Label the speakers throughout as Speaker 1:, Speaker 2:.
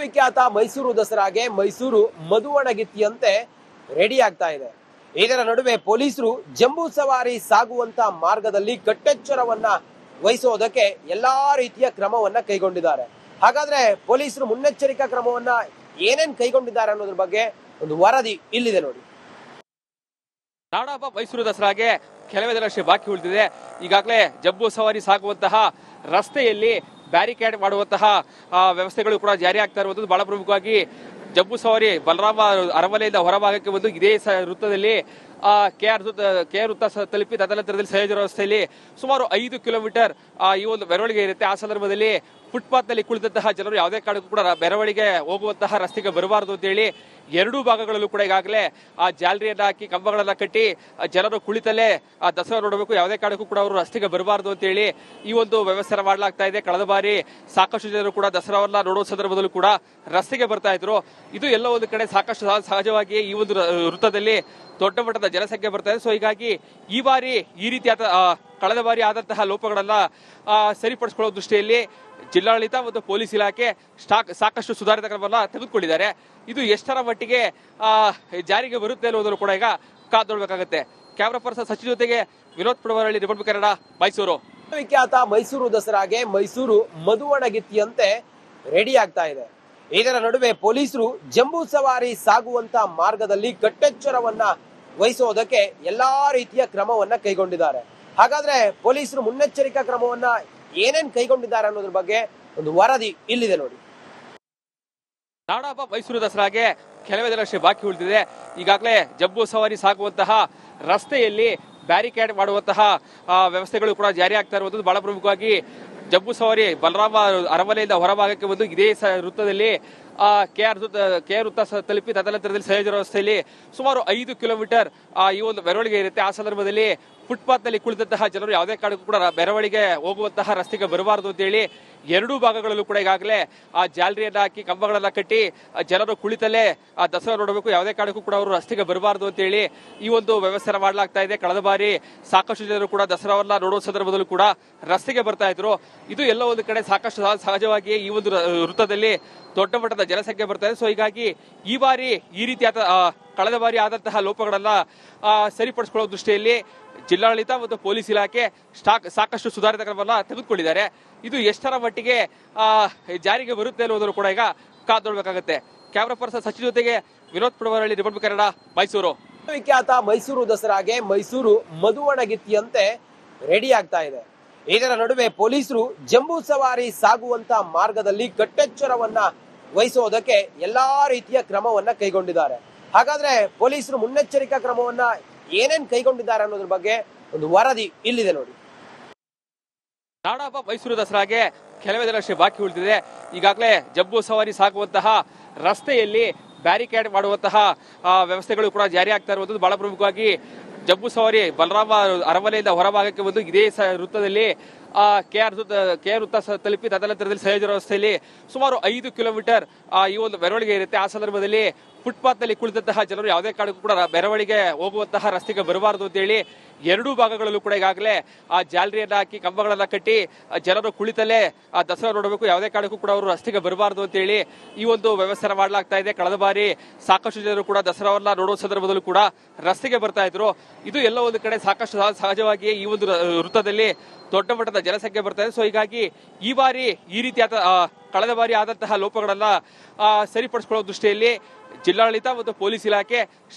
Speaker 1: ವಿಖ್ಯಾತ ಮೈಸೂರು ದಸರಾಗೆ ಮೈಸೂರು ಮಧುವಣಗಿತ್ತಿಯಂತೆ ರೆಡಿ ಆಗ್ತಾ ಇದೆ. ಇದರ ನಡುವೆ ಪೊಲೀಸರು ಜಂಬೂ ಸವಾರಿ ಸಾಗುವಂತ ಮಾರ್ಗದಲ್ಲಿ ಕಟ್ಟೆಚ್ಚರವನ್ನ ವಹಿಸೋದಕ್ಕೆ ಎಲ್ಲಾ ರೀತಿಯ ಕ್ರಮವನ್ನ ಕೈಗೊಂಡಿದ್ದಾರೆ. ಹಾಗಾದ್ರೆ ಪೊಲೀಸರು ಮುನ್ನೆಚ್ಚರಿಕಾ ಕ್ರಮವನ್ನ ಏನೇನ್ ಕೈಗೊಂಡಿದ್ದಾರೆ ಅನ್ನೋದ್ರ ಬಗ್ಗೆ ಒಂದು ವರದಿ ಇಲ್ಲಿದೆ ನೋಡಿ.
Speaker 2: ನಾಡಹಬ್ಬ ಮೈಸೂರು ದಸರಾಗೆ ಕೆಲವೇ ದಿನಷ್ಟೇ ಬಾಕಿ ಉಳಿದಿದೆ. ಈಗಾಗಲೇ ಜಂಬೂ ಸವಾರಿ ಸಾಗುವಂತಹ ರಸ್ತೆಯಲ್ಲಿ ಬ್ಯಾರಿಕೇಡ್ ಮಾಡುವಂತಹ ವ್ಯವಸ್ಥೆಗಳು ಕೂಡ ಜಾರಿ ಆಗ್ತಾ ಇರುವಂತದ್ದು ಬಹಳ ಪ್ರಮುಖವಾಗಿ ಜಂಬೂ ಸವಾರಿ ಬಲರಾಮ ಅರಮನೆಯಿಂದ ಹೊರಭಾಗಕ್ಕೆ ಬಂದು ಇದೇ ವೃತ್ತದಲ್ಲಿ ಕೆಆರ್ ವೃತ್ತ ತಲುಪಿ ತದನಂತರದಲ್ಲಿ ಸಹಜ ರಸ್ತೆಯಲ್ಲಿ ಸುಮಾರು 5 ಕಿಲೋಮೀಟರ್ ಈ ಒಂದು ಮೆರವಣಿಗೆ ಇರುತ್ತೆ. ಆ ಸಂದರ್ಭದಲ್ಲಿ ಫುಟ್ಪಾತ್ ನಲ್ಲಿ ಕುಳಿತಂತಹ ಜನರು ಯಾವುದೇ ಕಾರಣಕ್ಕೂ ಕೂಡ ಮೆರವಣಿಗೆ ಹೋಗುವಂತಹ ರಸ್ತೆಗೆ ಬರಬಾರದು ಅಂತ ಹೇಳಿ ಎರಡೂ ಭಾಗಗಳಲ್ಲೂ ಕೂಡ ಈಗಾಗಲೇ ಆ ಜಾಲರಿಯನ್ನ ಹಾಕಿ ಕಂಬಗಳನ್ನ ಕಟ್ಟಿ ಜನರು ಕುಳಿತಲ್ಲೇ ಆ ದಸರಾ ನೋಡಬೇಕು, ಯಾವುದೇ ಕಾರಣಕ್ಕೂ ಕೂಡ ಅವರು ರಸ್ತೆಗೆ ಬರಬಾರದು ಅಂತ ಹೇಳಿ ಈ ಒಂದು ವ್ಯವಸ್ಥೆ ಮಾಡಲಾಗ್ತಾ ಇದೆ. ಕಳೆದ ಬಾರಿ ಸಾಕಷ್ಟು ಜನರು ಕೂಡ ದಸರಾವನ್ನ ನೋಡುವ ಸಂದರ್ಭದಲ್ಲೂ ಕೂಡ ರಸ್ತೆಗೆ ಬರ್ತಾ ಇದ್ರು. ಇದು ಎಲ್ಲ ಒಂದು ಕಡೆ ಸಾಕಷ್ಟು ಸಹಜವಾಗಿ ಈ ಒಂದು ವೃತ್ತದಲ್ಲಿ ದೊಡ್ಡ ಮಟ್ಟದ ಜನಸಂಖ್ಯೆ ಬರ್ತಾ ಇದೆ. ಸೊ ಹೀಗಾಗಿ ಈ ಬಾರಿ ಈ ರೀತಿಯಾದ ಕಳೆದ ಬಾರಿ ಆದಂತಹ ಲೋಪಗಳನ್ನ ಸರಿಪಡಿಸಿಕೊಳ್ಳುವ ದೃಷ್ಟಿಯಲ್ಲಿ ಜಿಲ್ಲಾಡಳಿತ ಮತ್ತು ಪೊಲೀಸ್ ಇಲಾಖೆ ಸಾಕಷ್ಟು ಸುಧಾರಿತ ಕ್ರಮವನ್ನ ತೆಗೆದುಕೊಂಡಿದ್ದಾರೆ. ಇದು ಎಷ್ಟರ ಮಟ್ಟಿಗೆ ಜಾರಿಗೆ ಬರುತ್ತೆ ಅನ್ನೋದನ್ನು ಕೂಡ ಈಗ ಕಾದೊಳ್ಬೇಕಾಗುತ್ತೆ. ಕ್ಯಾಮರಾ ಪರ್ಸನ್ ಸಚಿನ್ ಜೊತೆಗೆ ವಿನೋದ್ ಪುಡವರಹಳ್ಳಿ, ರಿಪಬ್ಲಿಕ್ ಕನ್ನಡ, ಮೈಸೂರು.
Speaker 1: ವಿಖ್ಯಾತ ಮೈಸೂರು ದಸರಾಗೆ ಮೈಸೂರು ಮಧುವಣಗಿತ್ತಿಯಂತೆ ರೆಡಿ ಆಗ್ತಾ ಇದೆ. ಇದರ ನಡುವೆ ಪೊಲೀಸರು ಜಂಬೂ ಸವಾರಿ ಸಾಗುವಂತ ಮಾರ್ಗದಲ್ಲಿ ಕಟ್ಟೆಚ್ಚರವನ್ನ ವಹಿಸೋದಕ್ಕೆ ಎಲ್ಲಾ ರೀತಿಯ ಕ್ರಮವನ್ನ ಕೈಗೊಂಡಿದ್ದಾರೆ. ಹಾಗಾದ್ರೆ ಪೊಲೀಸರು ಮುನ್ನೆಚ್ಚರಿಕಾ ಕ್ರಮವನ್ನ ಏನೇನ್ ಕೈಗೊಂಡಿದ್ದಾರೆ ಅನ್ನೋದ್ರ ಬಗ್ಗೆ ಒಂದು ವರದಿ ಇಲ್ಲಿದೆ ನೋಡಿ.
Speaker 2: ನಾಡಹಬ್ಬ ಮೈಸೂರು ದಸರಾಗೆ ಕೆಲವೇ ದಿನಷ್ಟೇ ಬಾಕಿ ಉಳಿದಿದೆ. ಈಗಾಗಲೇ ಜಂಬೂ ಸವಾರಿ ಸಾಗುವಂತಹ ರಸ್ತೆಯಲ್ಲಿ ಬ್ಯಾರಿಕೇಡ್ ಮಾಡುವಂತಹ ವ್ಯವಸ್ಥೆಗಳು ಕೂಡ ಜಾರಿ ಆಗ್ತಾ ಇರುವಂತದ್ದು ಬಹಳ ಪ್ರಮುಖವಾಗಿ ಜಂಬೂ ಸವಾರಿ ಬಲರಾಮ ಅರಮನೆಯಿಂದ ಹೊರಭಾಗಕ್ಕೆ ಬಂದು ಇದೇ ವೃತ್ತದಲ್ಲಿ ಕೆಆರ್ ವೃತ್ತ ತಲುಪಿ ತದನಂತರದಲ್ಲಿ ಸಹಜ ರಸ್ತೆಯಲ್ಲಿ ಸುಮಾರು 5 ಕಿಲೋಮೀಟರ್ ಈ ಒಂದು ಮೆರವಣಿಗೆ ಇರುತ್ತೆ. ಆ ಸಂದರ್ಭದಲ್ಲಿ ಫುಟ್ಪಾತ್ ನಲ್ಲಿ ಕುಳಿತಂತಹ ಜನರು ಯಾವುದೇ ಕಾರಣಕ್ಕೂ ಕೂಡ ಮೆರವಣಿಗೆ ಹೋಗುವಂತಹ ರಸ್ತೆಗೆ ಬರಬಾರದು ಅಂತ ಹೇಳಿ ಎರಡೂ ಭಾಗಗಳಲ್ಲೂ ಕೂಡ ಈಗಾಗಲೇ ಆ ಜಾಲರಿಯನ್ನ ಹಾಕಿ ಕಂಬಗಳನ್ನ ಕಟ್ಟಿ ಜನರು ಕುಳಿತಲ್ಲೇ ಆ ದಸರಾ ನೋಡಬೇಕು, ಯಾವುದೇ ಕಾರಣಕ್ಕೂ ಕೂಡ ಅವರು ರಸ್ತೆಗೆ ಬರಬಾರದು ಅಂತ ಹೇಳಿ ಈ ಒಂದು ವ್ಯವಸ್ಥೆ ಮಾಡಲಾಗ್ತಾ ಇದೆ. ಕಳೆದ ಬಾರಿ ಸಾಕಷ್ಟು ಜನರು ಕೂಡ ದಸರಾವನ್ನ ನೋಡುವ ಸಂದರ್ಭದಲ್ಲೂ ಕೂಡ ರಸ್ತೆಗೆ ಬರ್ತಾ ಇದ್ರು. ಇದು ಎಲ್ಲ ಒಂದು ಕಡೆ ಸಾಕಷ್ಟು ಸಹಜವಾಗಿ ಈ ಒಂದು ವೃತ್ತದಲ್ಲಿ ದೊಡ್ಡ ಮಟ್ಟದ ಜನಸಂಖ್ಯೆ ಬರ್ತಾ ಇದೆ. ಸೊ ಹೀಗಾಗಿ ಈ ಬಾರಿ ಈ ರೀತಿಯಾದ ಕಳೆದ ಬಾರಿ ಆದಂತಹ ಲೋಪಗಳನ್ನ ಸರಿಪಡಿಸಿಕೊಳ್ಳುವ ದೃಷ್ಟಿಯಲ್ಲಿ ಜಿಲ್ಲಾಡಳಿತ ಮತ್ತು ಪೊಲೀಸ್ ಇಲಾಖೆ ಸಾಕಷ್ಟು ಸುಧಾರಿತ ಕ್ರಮವನ್ನ ತೆಗೆದುಕೊಂಡಿದ್ದಾರೆ. ಇದು ಎಷ್ಟರ ಮಟ್ಟಿಗೆ ಜಾರಿಗೆ ಬರುತ್ತೆ ಅನ್ನೋದನ್ನು ಕೂಡ ಈಗ ಕಾದೊಳ್ಬೇಕಾಗುತ್ತೆ. ಕ್ಯಾಮರಾ ಪರ್ಸನ್ ಸಚಿನ್ ಜೊತೆಗೆ ವಿನೋದ್ ಪುಡವರಹಳ್ಳಿ, ರಿಪಬ್ಲಿಕ್ ಕನ್ನಡ, ಮೈಸೂರು.
Speaker 1: ವಿಖ್ಯಾತ ಮೈಸೂರು ದಸರಾಗೆ ಮೈಸೂರು ಮಧುವಣಗಿತ್ತಿಯಂತೆ ರೆಡಿ ಆಗ್ತಾ ಇದೆ. ಇದರ ನಡುವೆ ಪೊಲೀಸರು ಜಂಬೂ ಸವಾರಿ ಸಾಗುವಂತ ಮಾರ್ಗದಲ್ಲಿ ಕಟ್ಟೆಚ್ಚರವನ್ನ ವಹಿಸೋದಕ್ಕೆ ಎಲ್ಲಾ ರೀತಿಯ ಕ್ರಮವನ್ನ ಕೈಗೊಂಡಿದ್ದಾರೆ. ಹಾಗಾದ್ರೆ ಪೊಲೀಸರು ಮುನ್ನೆಚ್ಚರಿಕಾ ಕ್ರಮವನ್ನ ಏನೇನ್ ಕೈಗೊಂಡಿದ್ದಾರೆ ಅನ್ನೋದ್ರ ಬಗ್ಗೆ ಒಂದು ವರದಿ ಇಲ್ಲಿದೆ ನೋಡಿ.
Speaker 2: ನಾಡಹಬ್ಬ ಮೈಸೂರು ದಸರಾಗೆ ಕೆಲವೇ ದಿನಷ್ಟೇ ಬಾಕಿ ಉಳಿದಿದೆ. ಈಗಾಗಲೇ ಜಂಬೂ ಸವಾರಿ ಸಾಗುವಂತಹ ರಸ್ತೆಯಲ್ಲಿ ಬ್ಯಾರಿಕೇಡ್ ಮಾಡುವಂತಹ ವ್ಯವಸ್ಥೆಗಳು ಕೂಡ ಜಾರಿ ಆಗ್ತಾ ಇರುವಂತದ್ದು ಬಹಳ ಪ್ರಮುಖವಾಗಿ ಜಂಬೂ ಸವಾರಿ ಬಲರಾಮ ಅರಮನೆಯಿಂದ ಹೊರಭಾಗಕ್ಕೆ ಬಂದು ಇದೇ ವೃತ್ತದಲ್ಲಿ ಕೆಆರ್ ವೃತ್ತ ತಲುಪಿ ತದನಂತರದಲ್ಲಿ ಸಹಜ ರಸ್ತೆಯಲ್ಲಿ ಸುಮಾರು 5 ಕಿಲೋಮೀಟರ್ ಈ ಒಂದು ಮೆರವಣಿಗೆ ಇರುತ್ತೆ. ಆ ಸಂದರ್ಭದಲ್ಲಿ ಫುಟ್ಪಾತ್ ನಲ್ಲಿ ಕುಳಿತಂತಹ ಜನರು ಯಾವುದೇ ಕಾರಣಕ್ಕೂ ಕೂಡ ಮೆರವಣಿಗೆ ಹೋಗುವಂತಹ ರಸ್ತೆಗೆ ಬರಬಾರದು ಅಂತ ಹೇಳಿ ಎರಡೂ ಭಾಗಗಳಲ್ಲೂ ಕೂಡ ಈಗಾಗಲೇ ಆ ಜಾಲರಿಯನ್ನ ಹಾಕಿ ಕಂಬಗಳನ್ನ ಕಟ್ಟಿ ಜನರು ಕುಳಿತಲ್ಲೇ ಆ ದಸರಾ ನೋಡಬೇಕು, ಯಾವುದೇ ಕಾರಣಕ್ಕೂ ಕೂಡ ಅವರು ರಸ್ತೆಗೆ ಬರಬಾರದು ಅಂತ ಹೇಳಿ ಈ ಒಂದು ವ್ಯವಸ್ಥೆ ಮಾಡಲಾಗ್ತಾ ಇದೆ. ಕಳೆದ ಬಾರಿ ಸಾಕಷ್ಟು ಜನರು ಕೂಡ ದಸರಾವನ್ನ ನೋಡುವ ಸಂದರ್ಭದಲ್ಲೂ ಕೂಡ ರಸ್ತೆಗೆ ಬರ್ತಾ ಇದ್ರು. ಇದು ಎಲ್ಲ ಒಂದು ಕಡೆ ಸಾಕಷ್ಟು ಸಹಜವಾಗಿ ಈ ಒಂದು ವೃತ್ತದಲ್ಲಿ ದೊಡ್ಡ ಮಟ್ಟದ ಜನಸಂಖ್ಯೆ ಬರ್ತಾ ಇದೆ. ಸೊ ಹೀಗಾಗಿ ಈ ಬಾರಿ ಈ ರೀತಿಯಾದ ಕಳೆದ ಬಾರಿ ಆದಂತಹ ಲೋಪಗಳನ್ನ ಸರಿಪಡಿಸಿಕೊಳ್ಳುವ ದೃಷ್ಟಿಯಲ್ಲಿ ಜಿಲ್ಲಾಡಳಿತ ಮತ್ತು ಪೊಲೀಸ್ ಇಲಾಖೆ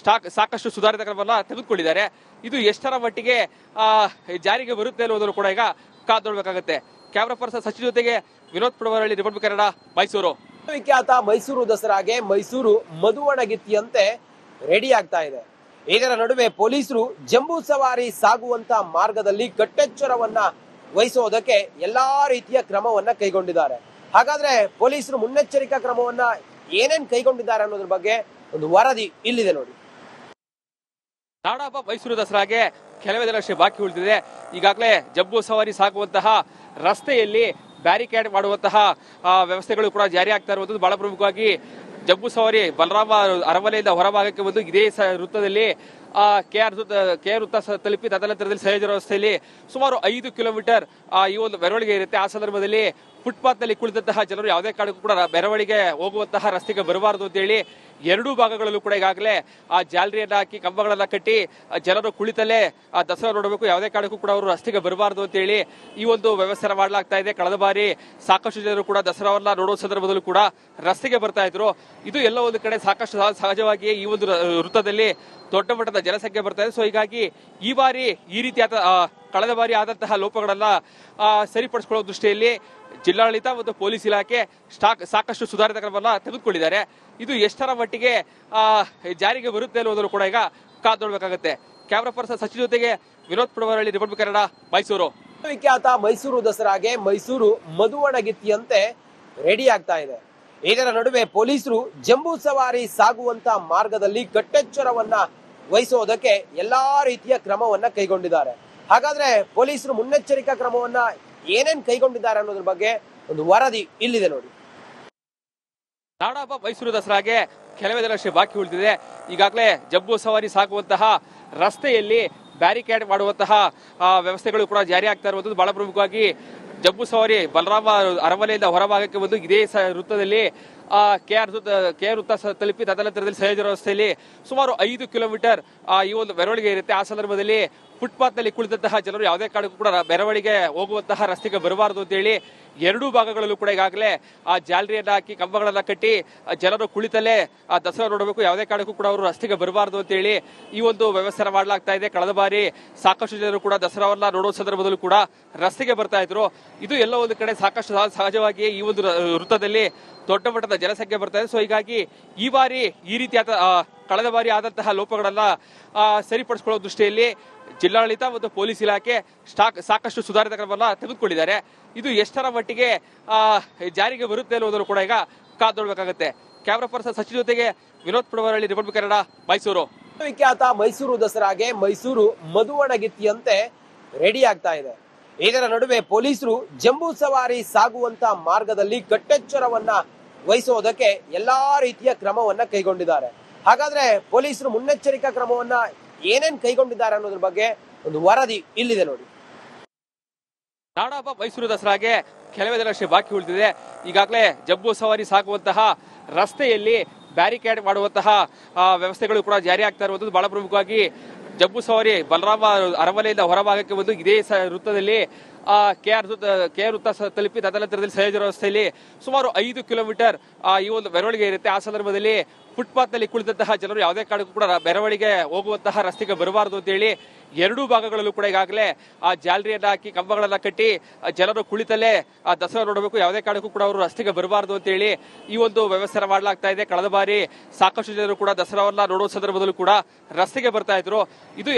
Speaker 2: ಸಾಕಷ್ಟು ಸುಧಾರಿತ ಕ್ರಮವನ್ನ ತೆಗೆದುಕೊಂಡಿದ್ದಾರೆ. ಇದು ಎಷ್ಟರ ಮಟ್ಟಿಗೆ ಜಾರಿಗೆ ಬರುತ್ತೆ ಅನ್ನೋದನ್ನು ಕೂಡ ಈಗ ಕಾದೊಳ್ಬೇಕಾಗುತ್ತೆ. ಕ್ಯಾಮರಾ ಪರ್ಸನ್ ಸಚಿನ್ ಜೊತೆಗೆ ವಿನೋದ್ ಪುಡವರಹಳ್ಳಿ, ರಿಪಬ್ಲಿಕ್ ಕನ್ನಡ, ಮೈಸೂರು.
Speaker 1: ವಿಖ್ಯಾತ ಮೈಸೂರು ದಸರಾಗೆ ಮೈಸೂರು ಮಧುವಣಗಿತ್ತಿಯಂತೆ ರೆಡಿ ಆಗ್ತಾ ಇದೆ. ಇದರ ನಡುವೆ ಪೊಲೀಸರು ಜಂಬೂ ಸವಾರಿ ಸಾಗುವಂತ ಮಾರ್ಗದಲ್ಲಿ ಕಟ್ಟೆಚ್ಚರವನ್ನ ವಹಿಸೋದಕ್ಕೆ ಎಲ್ಲಾ ರೀತಿಯ ಕ್ರಮವನ್ನ ಕೈಗೊಂಡಿದ್ದಾರೆ. ಹಾಗಾದ್ರೆ ಪೊಲೀಸರು ಮುನ್ನೆಚ್ಚರಿಕಾ ಕ್ರಮವನ್ನ ಏನೇನ್ ಕೈಗೊಂಡಿದ್ದಾರೆ ಅನ್ನೋದ್ರ ಬಗ್ಗೆ ಒಂದು ವರದಿ ಇಲ್ಲಿದೆ ನೋಡಿ.
Speaker 2: ನಾಡಹಬ್ಬ ಮೈಸೂರು ದಸರಾಗೆ ಕೆಲವೇ ದಿನಷ್ಟೇ ಬಾಕಿ ಉಳಿದಿದೆ. ಈಗಾಗಲೇ ಜಂಬೂ ಸವಾರಿ ಸಾಗುವಂತಹ ರಸ್ತೆಯಲ್ಲಿ ಬ್ಯಾರಿಕೇಡ್ ಮಾಡುವಂತಹ ವ್ಯವಸ್ಥೆಗಳು ಕೂಡ ಜಾರಿ ಆಗ್ತಾ ಇರುವಂತದ್ದು ಬಹಳ ಪ್ರಮುಖವಾಗಿ ಜಂಬೂ ಸವಾರಿ ಬಲರಾಮ ಅರಮನೆಯಿಂದ ಹೊರಭಾಗಕ್ಕೆ ಬಂದು ಇದೇ ವೃತ್ತದಲ್ಲಿ ಕೆಆರ್ ವೃತ್ತ ತಲುಪಿ ತದನಂತರದಲ್ಲಿ ಸಹಜ ರಸ್ತೆಯಲ್ಲಿ ಸುಮಾರು 5 ಕಿಲೋಮೀಟರ್ ಈ ಒಂದು ಮೆರವಣಿಗೆ ಇರುತ್ತೆ. ಆ ಸಂದರ್ಭದಲ್ಲಿ ಫುಟ್ಪಾತ್ ನಲ್ಲಿ ಕುಳಿತಂತಹ ಜನರು ಯಾವುದೇ ಕಾರಣಕ್ಕೂ ಕೂಡ ಮೆರವಣಿಗೆ ಹೋಗುವಂತಹ ರಸ್ತೆಗೆ ಬರಬಾರದು ಅಂತ ಹೇಳಿ ಎರಡೂ ಭಾಗಗಳಲ್ಲೂ ಕೂಡ ಈಗಾಗಲೇ ಆ ಜಾಲರಿಯನ್ನ ಹಾಕಿ ಕಂಬಗಳನ್ನ ಕಟ್ಟಿ ಜನರು ಕುಳಿತಲ್ಲೇ ಆ ದಸರಾ ನೋಡಬೇಕು, ಯಾವುದೇ ಕಾರಣಕ್ಕೂ ಕೂಡ ಅವರು ರಸ್ತೆಗೆ ಬರಬಾರದು ಅಂತ ಹೇಳಿ ಈ ಒಂದು ವ್ಯವಸ್ಥೆ ಮಾಡಲಾಗ್ತಾ ಇದೆ. ಕಳೆದ ಬಾರಿ ಸಾಕಷ್ಟು ಜನರು ಕೂಡ ದಸರಾವನ್ನ ನೋಡುವ ಸಂದರ್ಭದಲ್ಲೂ ಕೂಡ ರಸ್ತೆಗೆ ಬರ್ತಾ ಇದ್ರು. ಇದು ಎಲ್ಲ ಒಂದು ಕಡೆ ಸಾಕಷ್ಟು ಸಹಜವಾಗಿ ಈ ಒಂದು ವೃತ್ತದಲ್ಲಿ ದೊಡ್ಡ ಮಟ್ಟದ ಜನಸಂಖ್ಯೆ ಬರ್ತಾ ಇದೆ. ಸೊ ಹೀಗಾಗಿ ಈ ಬಾರಿ ಈ ರೀತಿಯಾದ ಕಳೆದ ಬಾರಿ ಆದಂತಹ ಲೋಪಗಳನ್ನ ಸರಿಪಡಿಸಿಕೊಳ್ಳುವ ದೃಷ್ಟಿಯಲ್ಲಿ ಜಿಲ್ಲಾಡಳಿತ ಮತ್ತು ಪೊಲೀಸ್ ಇಲಾಖೆ ಸಾಕಷ್ಟು ಸುಧಾರಿತ ಕ್ರಮವನ್ನ ತೆಗೆದುಕೊಂಡಿದ್ದಾರೆ. ಇದು ಎಷ್ಟರ ಮಟ್ಟಿಗೆ ಜಾರಿಗೆ ಬರುತ್ತೆ ಅನ್ನೋದನ್ನು ಕೂಡ ಈಗ ಕಾದು ನೋಡಬೇಕಾಗುತ್ತೆ. ಕ್ಯಾಮರಾ ಪರ್ಸನ್ ಸಚಿನ್ ಜೊತೆಗೆ ವಿನೋದ್ ಪುಡವರಹಳ್ಳಿ, ರಿಪಬ್ಲಿಕ್ ಕನ್ನಡ, ಮೈಸೂರು.
Speaker 1: ವಿಖ್ಯಾತ ಮೈಸೂರು ದಸರಾಗೆ ಮೈಸೂರು ಮದುವಣಗಿತ್ತಿಯಂತೆ ರೆಡಿ ಆಗ್ತಾ ಇದೆ. ಇದರ ನಡುವೆ ಪೊಲೀಸರು ಜಂಬೂ ಸವಾರಿ ಸಾಗುವಂತ ಮಾರ್ಗದಲ್ಲಿ ಕಟ್ಟೆಚ್ಚರವನ್ನ ವಹಿಸೋದಕ್ಕೆ ಎಲ್ಲಾ ರೀತಿಯ ಕ್ರಮವನ್ನ ಕೈಗೊಂಡಿದ್ದಾರೆ. ಹಾಗಾದ್ರೆ ಪೊಲೀಸರು ಮುನ್ನೆಚ್ಚರಿಕಾ ಕ್ರಮವನ್ನ ಏನೇನ್ ಕೈಗೊಂಡಿದ್ದಾರೆ ಅನ್ನೋದ್ರ ಬಗ್ಗೆ ಒಂದು ವರದಿ ಇಲ್ಲಿದೆ ನೋಡಿ.
Speaker 2: ನಾಡಹಬ್ಬ ಮೈಸೂರು ದಸರಾಗೆ ಕೆಲವೇ ದಿನಷ್ಟೇ ಬಾಕಿ ಉಳಿದಿದೆ. ಈಗಾಗಲೇ ಜಂಬೂ ಸವಾರಿ ಸಾಗುವಂತಹ ರಸ್ತೆಯಲ್ಲಿ ಬ್ಯಾರಿಕೇಡ್ ಮಾಡುವಂತಹ ವ್ಯವಸ್ಥೆಗಳು ಕೂಡ ಜಾರಿ ಆಗ್ತಾ ಇರುವಂತದ್ದು. ಬಹಳ ಪ್ರಮುಖವಾಗಿ ಜಂಬೂ ಸವಾರಿ ಬಲರಾಮ ಅರಮನೆಯಿಂದ ಹೊರಭಾಗಕ್ಕೆ ಬಂದು ಇದೇ ವೃತ್ತದಲ್ಲಿ ಕೆಆರ್ ವೃತ್ತ ತಲುಪಿ ತದನಂತರದಲ್ಲಿ ಸಹಜ ರಸ್ತೆಯಲ್ಲಿ ಸುಮಾರು 5 ಕಿಲೋಮೀಟರ್ ಈ ಒಂದು ಮೆರವಣಿಗೆ ಇರುತ್ತೆ. ಆ ಸಂದರ್ಭದಲ್ಲಿ ಫುಟ್ಪಾತ್ ನಲ್ಲಿ ಕುಳಿತಂತಹ ಜನರು ಯಾವುದೇ ಕಾರಣಕ್ಕೂ ಕೂಡ ಮೆರವಣಿಗೆ ಹೋಗುವಂತಹ ರಸ್ತೆಗೆ ಬರಬಾರದು ಅಂತ ಹೇಳಿ ಎರಡೂ ಭಾಗಗಳಲ್ಲೂ ಕೂಡ ಈಗಾಗಲೇ ಆ ಜಾಲರಿಯನ್ನ ಹಾಕಿ ಕಂಬಗಳನ್ನ ಕಟ್ಟಿ ಜನರು ಕುಳಿತಲ್ಲೇ ಆ ದಸರಾ ನೋಡಬೇಕು, ಯಾವುದೇ ಕಾರಣಕ್ಕೂ ಕೂಡ ಅವರು ರಸ್ತೆಗೆ ಬರಬಾರದು ಅಂತ ಹೇಳಿ ಈ ಒಂದು ವ್ಯವಸ್ಥೆ ಮಾಡಲಾಗ್ತಾ ಇದೆ. ಕಳೆದ ಬಾರಿ ಸಾಕಷ್ಟು ಜನರು ಕೂಡ ದಸರಾವನ್ನ ನೋಡುವ ಸಂದರ್ಭದಲ್ಲೂ ಕೂಡ ರಸ್ತೆಗೆ ಬರ್ತಾ ಇದ್ರು. ಇದು ಎಲ್ಲ ಒಂದು ಕಡೆ ಸಾಕಷ್ಟು ಸಹಜವಾಗಿ ಈ ಒಂದು ವೃತ್ತದಲ್ಲಿ ದೊಡ್ಡ ಮಟ್ಟದ ಜನಸಂಖ್ಯೆ ಬರ್ತಾ ಇದೆ. ಸೊ ಹೀಗಾಗಿ ಈ ಬಾರಿ ಈ ರೀತಿಯಾದ ಕಳೆದ ಬಾರಿ ಆದಂತಹ ಲೋಪಗಳನ್ನ ಸರಿಪಡಿಸಿಕೊಳ್ಳುವ ದೃಷ್ಟಿಯಲ್ಲಿ ಜಿಲ್ಲಾಡಳಿತ ಮತ್ತು ಪೊಲೀಸ್ ಇಲಾಖೆ ಸಾಕಷ್ಟು ಸುಧಾರಿತ ಕ್ರಮವನ್ನ ತೆಗೆದುಕೊಂಡಿದ್ದಾರೆ. ಇದು ಎಷ್ಟರ ಮಟ್ಟಿಗೆ ಜಾರಿಗೆ ಬರುತ್ತೆ ಅನ್ನೋದನ್ನು ಕೂಡ ಈಗ ಕಾದು ನೋಡಬೇಕಾಗುತ್ತೆ. ಕ್ಯಾಮರಾ ಪರ್ಸನ್ ಸಚಿನ್ ಜೊತೆಗೆ ವಿನೋದ್ ಪುಡವರಹಳ್ಳಿ, ರಿಪಬ್ಲಿಕ್ ಕನ್ನಡ, ಮೈಸೂರು.
Speaker 1: ವಿಖ್ಯಾತ ಮೈಸೂರು ದಸರಾಗೆ ಮೈಸೂರು ಮದುವಣಗಿತ್ತಿಯಂತೆ ರೆಡಿ ಆಗ್ತಾ ಇದೆ. ಇದರ ನಡುವೆ ಪೊಲೀಸರು ಜಂಬೂ ಸವಾರಿ ಸಾಗುವಂತ ಮಾರ್ಗದಲ್ಲಿ ಕಟ್ಟೆಚ್ಚರವನ್ನ ವಹಿಸೋದಕ್ಕೆ ಎಲ್ಲಾ ರೀತಿಯ ಕ್ರಮವನ್ನ ಕೈಗೊಂಡಿದ್ದಾರೆ. ಹಾಗಾದ್ರೆ ಪೊಲೀಸರು ಮುನ್ನೆಚ್ಚರಿಕಾ ಕ್ರಮವನ್ನ ಏನೇನ್ ಕೈಗೊಂಡಿದ್ದಾರೆ ಅನ್ನೋದ್ರ ಬಗ್ಗೆ ಒಂದು ವರದಿ ಇಲ್ಲಿದೆ ನೋಡಿ.
Speaker 2: ನಾಡಹಬ್ಬ ಮೈಸೂರು ದಸರಾಗೆ ಕೆಲವೇ ದಿನಷ್ಟೇ ಬಾಕಿ ಉಳಿದಿದೆ. ಈಗಾಗಲೇ ಜಂಬೂ ಸವಾರಿ ಸಾಗುವಂತಹ ರಸ್ತೆಯಲ್ಲಿ ಬ್ಯಾರಿಕೇಡ್ ಮಾಡುವಂತಹ ವ್ಯವಸ್ಥೆಗಳು ಕೂಡ ಜಾರಿ ಆಗ್ತಾ ಇರುವಂತದ್ದು. ಬಹಳ ಪ್ರಮುಖವಾಗಿ ಜಂಬೂ ಸವಾರಿ ಬಲರಾಮ ಅರಮನೆಯಿಂದ ಹೊರಭಾಗಕ್ಕೆ ಬಂದು ಇದೇ ವೃತ್ತದಲ್ಲಿ ಕೆಆರ್ ವೃತ್ತ ತಲುಪಿ ತದನಂತರದಲ್ಲಿ ಸಹಜ ರಸ್ತೆಯಲ್ಲಿ ಸುಮಾರು 5 ಕಿಲೋಮೀಟರ್ ಈ ಒಂದು ಮೆರವಣಿಗೆ ಇರುತ್ತೆ. ಆ ಸಂದರ್ಭದಲ್ಲಿ ಫುಟ್ಪಾತ್ ನಲ್ಲಿ ಕುಳಿತಂತಹ ಜನರು ಯಾವುದೇ ಕಾರಣಕ್ಕೂ ಕೂಡ ಮೆರವಣಿಗೆ ಹೋಗುವಂತಹ ರಸ್ತೆಗೆ ಬರಬಾರದು ಅಂತ ಹೇಳಿ ಎರಡೂ ಭಾಗಗಳಲ್ಲೂ ಕೂಡ ಈಗಾಗಲೇ ಆ ಜಾಲರಿಯನ್ನ ಹಾಕಿ ಕಂಬಗಳನ್ನ ಕಟ್ಟಿ ಜನರು ಕುಳಿತಲ್ಲೇ ಆ ದಸರಾ ನೋಡಬೇಕು, ಯಾವುದೇ ಕಾರಣಕ್ಕೂ ಕೂಡ ಅವರು ರಸ್ತೆಗೆ ಬರಬಾರದು ಅಂತ ಹೇಳಿ ಈ ಒಂದು ವ್ಯವಸ್ಥೆ ಮಾಡಲಾಗ್ತಾ ಇದೆ. ಕಳೆದ ಬಾರಿ ಸಾಕಷ್ಟು ಜನರು ಕೂಡ ದಸರಾವನ್ನ ನೋಡುವ ಸಂದರ್ಭದಲ್ಲೂ ಕೂಡ ರಸ್ತೆಗೆ ಬರ್ತಾ ಇದ್ರು. ಇದು